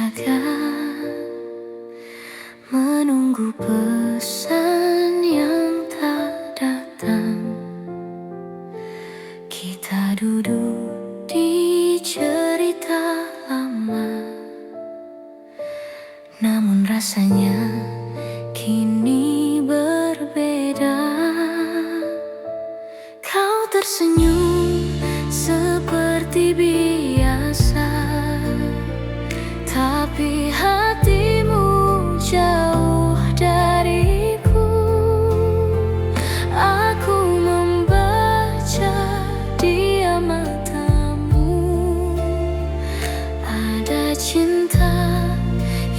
berjaga, menunggu pesan yang tak datang. Kita duduk di cerita lama, namun rasanya kini berbeda. Kau tersenyum seperti biasa, tapi hatimu jauh dariku. Aku membaca diam matamu, ada cinta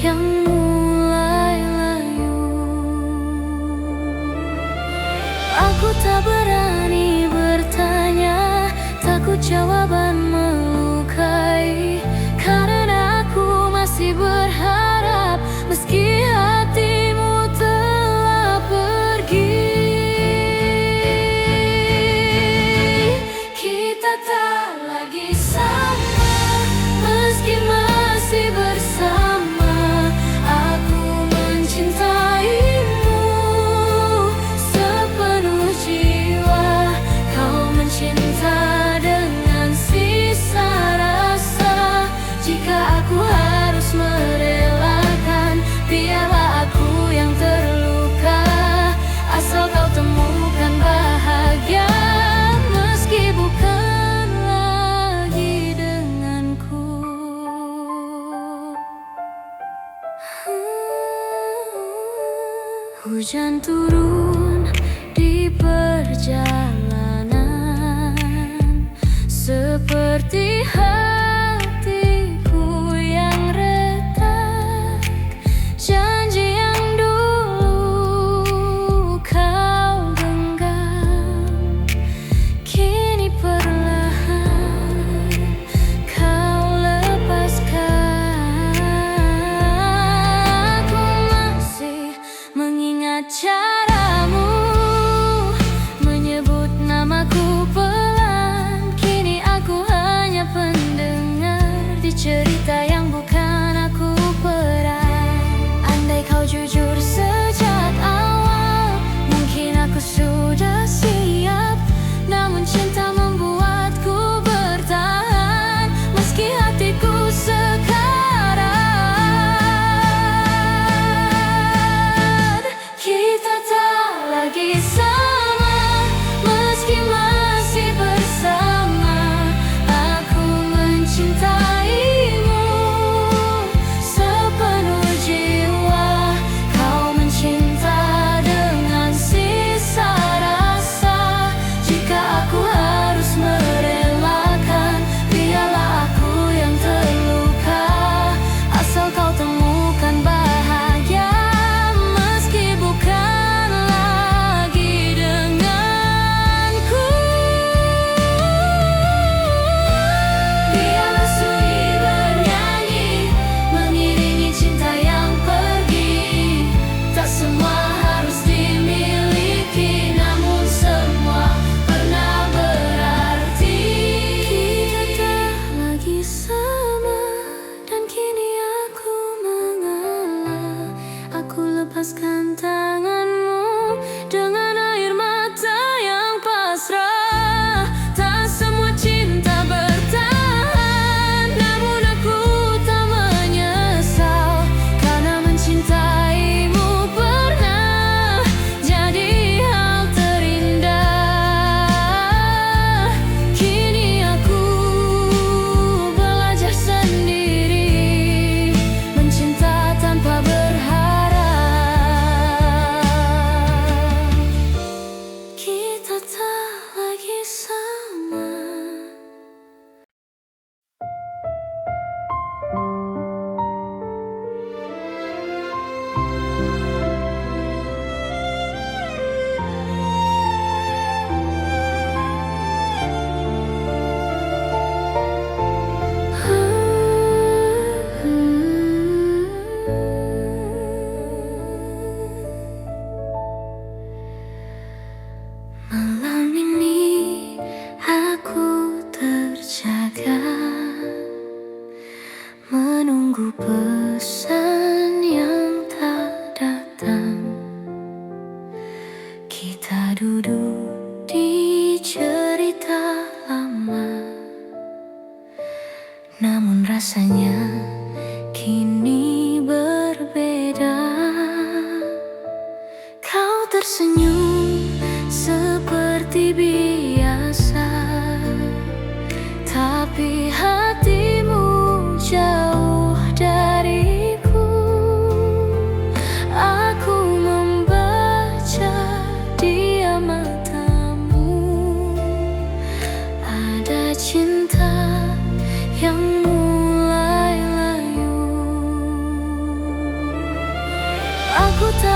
yang mulai layu. Aku tak berani bertanya, takut jawaban melukai, karena aku masih berharap meski hatimu telah pergi. Kita tak lagi sama meski masih bersama. Aku mencintaimu sepenuh jiwa, kau mencinta dengan sisa rasa. Jika aku harus merelakan, biarlah aku yang terluka, asal kau temukan bahagia meski bukan lagi denganku. Hujan turun di perjalanan, seperti hatiku yang retak. Janji yang dulu kau genggam, kini perlahan kau lepaskan. Aku masih mengingat caramu menyebut namaku pelan. Kini aku hanya pendengar,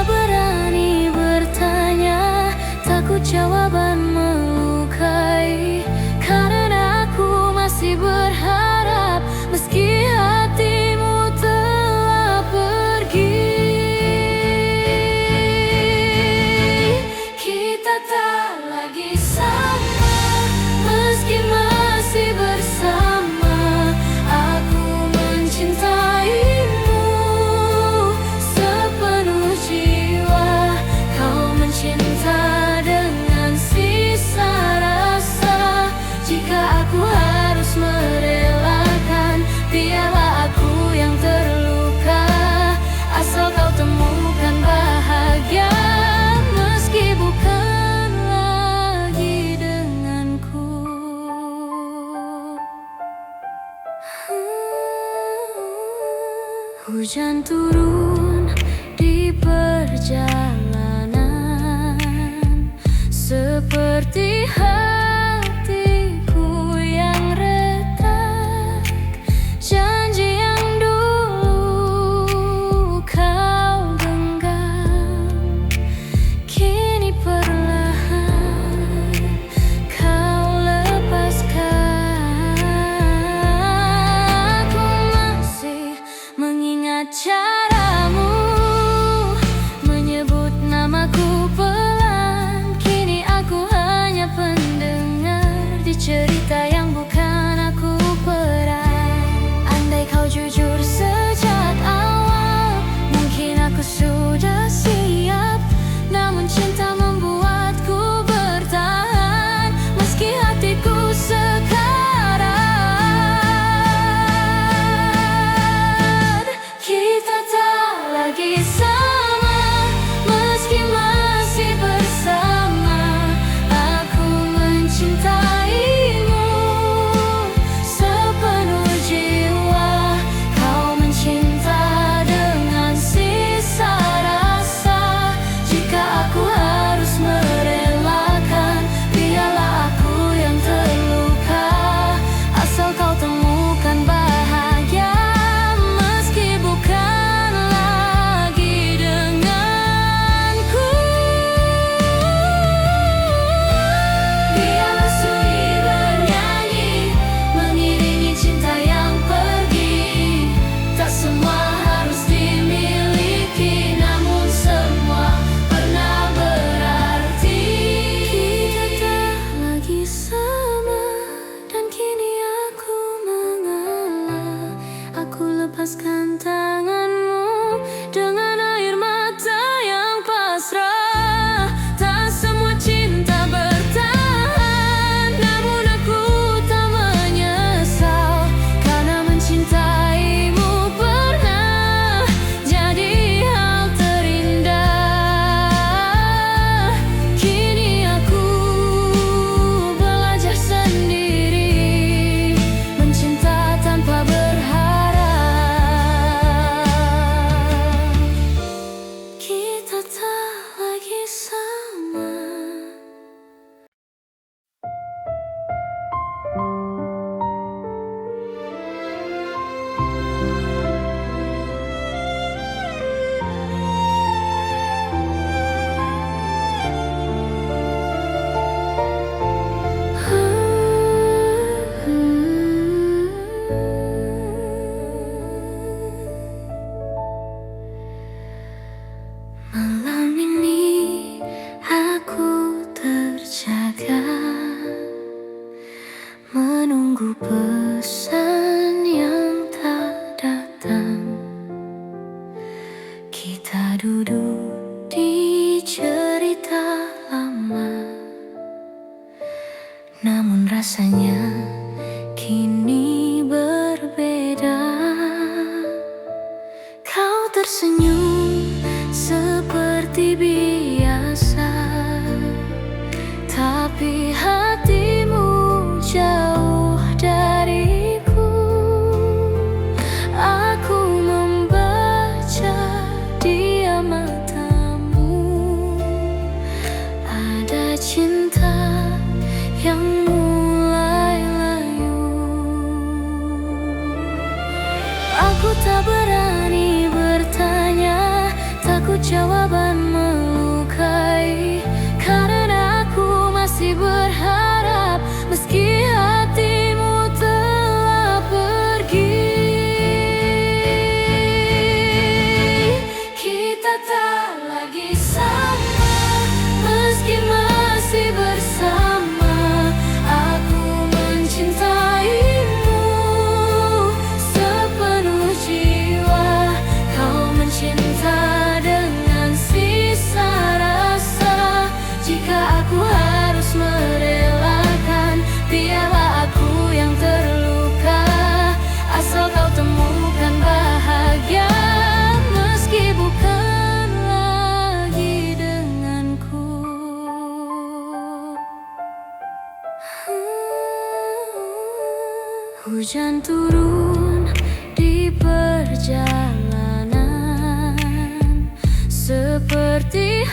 tak berani bertanya, takut jawaban melukai. Karena aku masih berharap meski hatimu telah pergi. Kita tak lagi sama meski masih bersama. Aku mencintaimu sepenuh jiwa. Kau mencinta dengan sisa rasa. Jika aku harus merelakan, biarlah aku yang terluka. Asal kau temukan bahagia meski bukan lagi denganku. Hujan turun di perjalanan, seperti hatiku yang retak. Janji yang dulu kau genggam, kini perlahan kau lepaskan. Aku masih mengingat caramu menyebut namaku pelan. Kini aku hanya pendengar di cerita yang bukan aku peran. Andai kau jujur sejak awal, mungkin aku sudah siap. Namun cinta membuatku bertahan meski hatiku sekarat. Kita tak lagi sama meski masih bersama. Aku mencintaimu sepenuh jiwa. Kau mencinta dengan sisa rasa. Jika aku harus merelakan, biarlah aku yang terluka. Asal kau temukan bahagia meski bukan lagi denganku. Biarlah sunyi bernyanyi mengiringi cinta yang pergi. Tak semua harus dimiliki, namun semua pernah berarti. Kita tak lagi sama dan kini aku mengalah. Aku lepaskan tanganmu dengan air mata yang pasrah. Tak semua cinta bertahan, namun aku tak menyesal. Karena mencintaimu pernah jadi hal terindah. Kini aku belajar sendiri mencinta tanpa berharap. Kita tak lagi sama. Malam ini aku terjaga menunggu pesan yang tak datang. Kita duduk di cerita lama, namun rasanya kini berbeda. Kau tersenyum seperti biasa, tapi hatimu jauh dariku. Aku membaca dia matamu, ada cinta yang mulai layu. Aku tak berani bertanya, takut jawaban Hujan turun di perjalanan seperti